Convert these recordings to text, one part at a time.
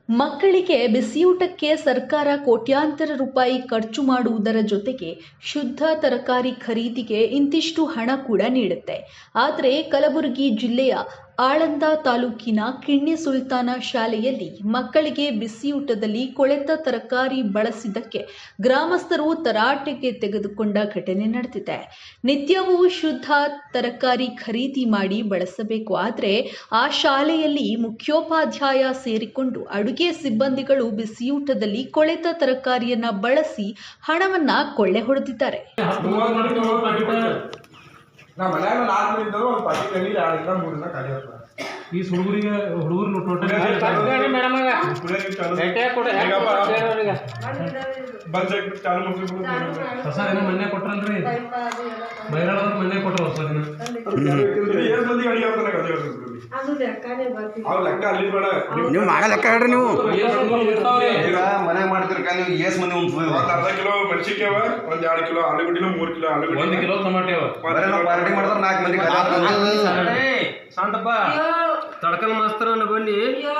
ಮಕ್ಕಳಿಗೆ ಬಿಸಿಯೂಟಕ್ಕೆ ಸರ್ಕಾರ ಕೋಟ್ಯಾಂತರ ರೂಪಾಯಿ ಖರ್ಚು ಮಾಡುವುದರ ಜೊತೆಗೆ ಶುದ್ಧ ತರಕಾರಿ ಖರೀದಿಗೆ ಇಂತಿಷ್ಟು ಹಣ ಕೂಡ ನೀಡುತ್ತೆ. ಆದರೆ ಕಲಬುರಗಿ ಜಿಲ್ಲೆಯ ಆಳಂದ ತಾಲೂಕಿನ ಕಿಣ್ಣಿ ಸುಲ್ತಾನ ಶಾಲೆಯಲ್ಲಿ ಮಕ್ಕಳಿಗೆ ಬಿಸಿಯೂಟದಲ್ಲಿ ಕೊಳೆತ ತರಕಾರಿ ಬಳಸಿದ್ದಕ್ಕೆ ಗ್ರಾಮಸ್ಥರು ತರಾಟೆಗೆ ತೆಗೆದುಕೊಂಡ ಘಟನೆ ನಡೆದಿದೆ. ನಿತ್ಯವೂ ಶುದ್ಧ ತರಕಾರಿ ಖರೀದಿ ಮಾಡಿ ಬಳಸಬೇಕು. ಆದರೆ ಆ ಶಾಲೆಯಲ್ಲಿ ಮುಖ್ಯೋಪಾಧ್ಯಾಯ ಸೇರಿಕೊಂಡು ಅಡುಗೆ ಸಿಬ್ಬಂದಿಗಳು ಬಿಸಿಯೂಟದಲ್ಲಿ ಕೊಳೆತ ತರಕಾರಿಯನ್ನ ಬಳಸಿ ಹಣವನ್ನ ಕೊಳ್ಳೆ ಹೊಡೆದಿದ್ದಾರೆ. ಈ ಹುಡುಗರಿಗೆ ಹುಡುಗರು ಹೊಸ ದಿನ ಮೊನ್ನೆ ಕೊಟ್ರಲ್ರಿ, ಬೈರಾಳ ಮೊನ್ನೆ ಕೊಟ್ರ ಹೊಸ ದಿನ. ನೀವು ಮಾಡೋ ಲೆಕ್ಕ ಹೇಳ್ರಿ. ನೀವು ಮನೆ ಮಾಡ್ತಿರ್ಕ ನೀವು ಎಸ್ ಮಂದಿ ಅರ್ಧ ಕಿಲೋ ಮೆಣಸಿನ್ಕಾವ, ಒಂದ್ 2 ಕಿಲೋ ಆಲೂಗಡ್ಡಿನ, 3 ಕಿಲೋ ಆಲೂಗಡ್ಡಿ, 1 ಕಿಲೋ ಟೊಮಾಟೊ ಪಾರ್ಟಿ ಮಾಡಿದ್ರೆ 4 ಮಂದಿ शांतप्पा तडकल मास्तर बंदी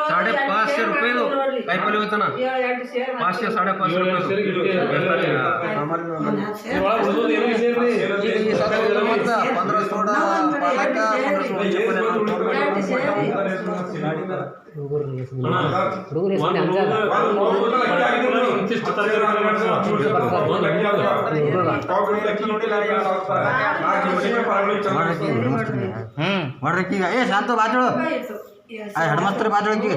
550 रुपये कायपल्ले होता ना 500 550 रुपये 15 सोडा ಮಾಡ್ರಿ. ಏ ಶಾಂತ ಬಾಜಳು ಹೆಡ್ಮಾಸ್ತರ ಬಾಜಳಕಿ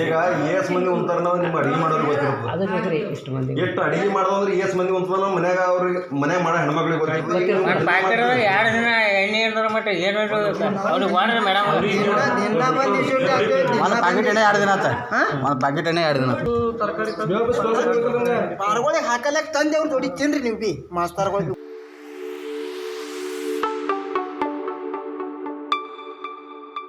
ಈಗ ಏಸ್ ಮಂದಿ ಉಂತಾರ ನಾವು ನಿಮ್ಮ ಅಡಿಗೆ ಮಾಡೋರು ಗೊತ್ತಿರುತ್ತೆ. ಎಷ್ಟು ಅಡಿಗೆ ಮಾಡೋದಂದ್ರೆ ಏಸ್ ಮಂದಿ ಉಂತ ಮನ್ಯಾಗ ಅವ್ರಿಗೆ ಮನ್ಯಾಗ ಮಾಡೋ ಹೆಣ್ಮಕ್ಳಿಗೆ ಗೊತ್ತಿರುತ್ತೆ. 2 ದಿನ ಎಣ್ಣೆ ಇರ್ತಾರ ಮಟ್ಟ ಏನು ಅವ್ರಿಗೆ ಮಾಡ್ರಿ ಮೇಡಮ್ ಒಂದು ಪ್ಯಾಕೆಟ್ ಎಣ್ಣೆ 2 ದಿನ ಆತ. ಒಂದು ಪ್ಯಾಕೆಟ್ ಎಣ್ಣೆ 2 ದಿನ ಆತ. ಪಾರ್ಗಳಿಗೆ ಹಾಕಲಕ್ಕೆ ತಂದೆ ಅವ್ರು ನೋಡಿ ತಿನ್ರಿ ನೀವು ಬಿ ಮಾಸ್ತರ್ಗಳಿಗೆ.